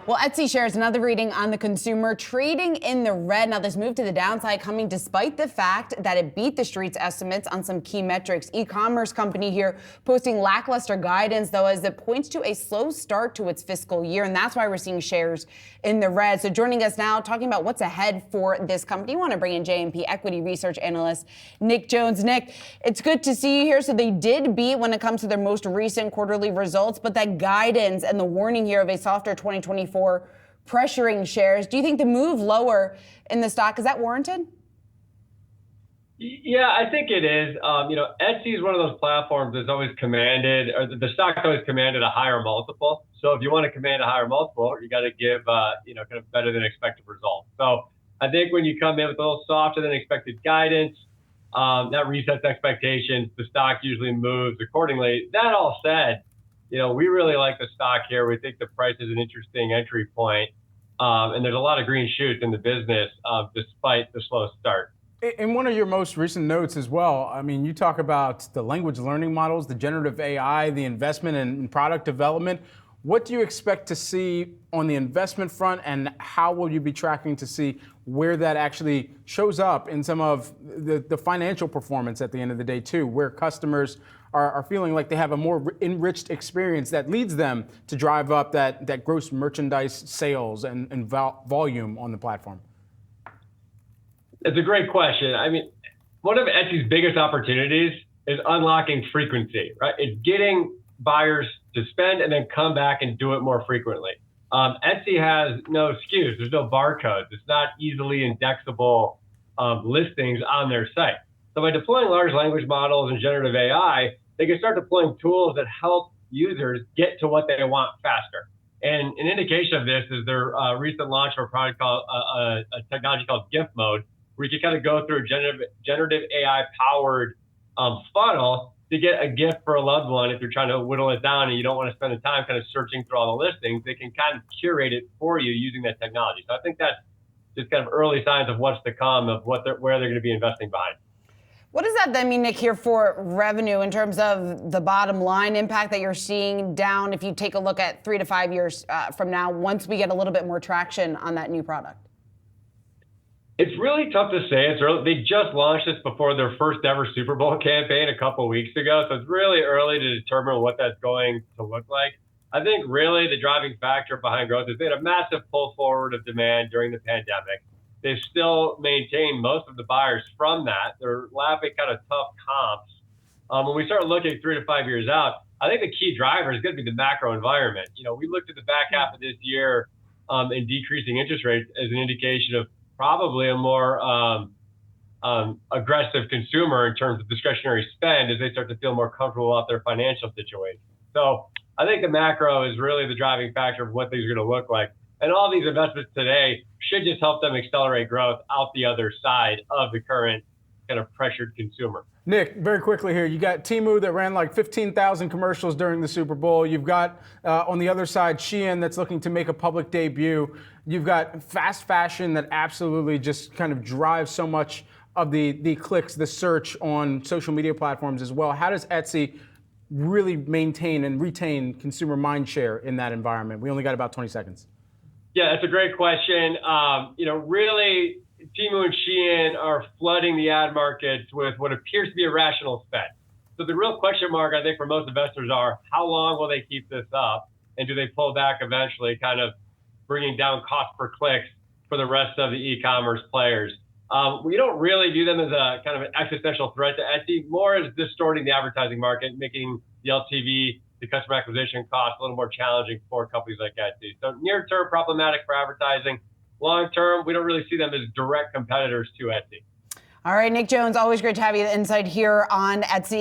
Well, Etsy shares another reading on the consumer trading in the red. Now, this move to the downside coming despite the fact that it beat the street's estimates on some key metrics. E-commerce company here posting lackluster guidance, though, as it points to a slow start to its fiscal year. And that's why we're seeing shares in the red. So joining us now, talking about what's ahead for this company, I want to bring in JMP equity research analyst Nick Jones. Nick, it's good to see you here. So they did beat when it comes to their most recent quarterly results, but that guidance and the warning here of a softer 2024 pressuring shares. Do you think the move lower in the stock, is that warranted? Yeah, I think it is. Etsy is one of those platforms that's always commanded, or the stock's always commanded a higher multiple. So if you want to command a higher multiple, you got to give, kind of better than expected results. So I think when you come in with a little softer than expected guidance, that resets expectations. The stock usually moves accordingly. That all said, we really like the stock here. We think the price is an interesting entry point. And there's a lot of green shoots in the business despite the slow start. In one of your most recent notes as well, I mean, you talk about the language learning models, the generative AI, the investment in product development. What do you expect to see on the investment front, and how will you be tracking to see where that actually shows up in some of the financial performance at the end of the day too, where customers are feeling like they have a more enriched experience that leads them to drive up that gross merchandise sales and volume on the platform? It's a great question. I mean, one of Etsy's biggest opportunities is unlocking frequency, right? It's getting buyers to spend and then come back and do it more frequently. Etsy has no SKUs. There's no barcodes. It's not easily indexable listings on their site. So by deploying large language models and generative AI, they can start deploying tools that help users get to what they want faster. And an indication of this is their recent launch of a product called a technology called gift mode, where you can kind of go through a generative AI powered funnel to get a gift for a loved one. If you're trying to whittle it down and you don't want to spend the time kind of searching through all the listings, they can kind of curate it for you using that technology. So I think that's just kind of early signs of what's to come, of where they're going to be investing behind. What does that then mean, Nick, here for revenue in terms of the bottom line impact that you're seeing down if you take a look at 3 to 5 years from now, once we get a little bit more traction on that new product? It's really tough to say. It's early. They just launched this before their first ever Super Bowl campaign a couple of weeks ago. So it's really early to determine what that's going to look like. I think really the driving factor behind growth is they had a massive pull forward of demand during the pandemic. They've still maintained most of the buyers from that. They're lapping kind of tough comps. When we start looking 3 to 5 years out, I think the key driver is going to be the macro environment. We looked at the back half of this year and decreasing interest rates as an indication of probably a more aggressive consumer in terms of discretionary spend as they start to feel more comfortable about their financial situation. So I think the macro is really the driving factor of what things are going to look like. And all these investments today should just help them accelerate growth out the other side of the current kind of pressured consumer. Nick, very quickly here, you got Temu that ran like 15,000 commercials during the Super Bowl. You've got, on the other side, Shein that's looking to make a public debut. You've got fast fashion that absolutely just kind of drives so much of the clicks, the search on social media platforms as well. How does Etsy really maintain and retain consumer mind share in that environment? We only got about 20 seconds. Yeah, that's a great question. Really, Temu and Shein are flooding the ad markets with what appears to be a rational spend. So the real question mark, I think, for most investors are, how long will they keep this up? And do they pull back eventually, kind of bringing down cost per clicks for the rest of the e-commerce players? We don't really view them as a kind of an existential threat to Etsy, more as distorting the advertising market, making the LTV, the customer acquisition cost, a little more challenging for companies like Etsy. So near term, problematic for advertising. Long term, we don't really see them as direct competitors to Etsy. All right, Nick Jones, always great to have you inside here on Etsy.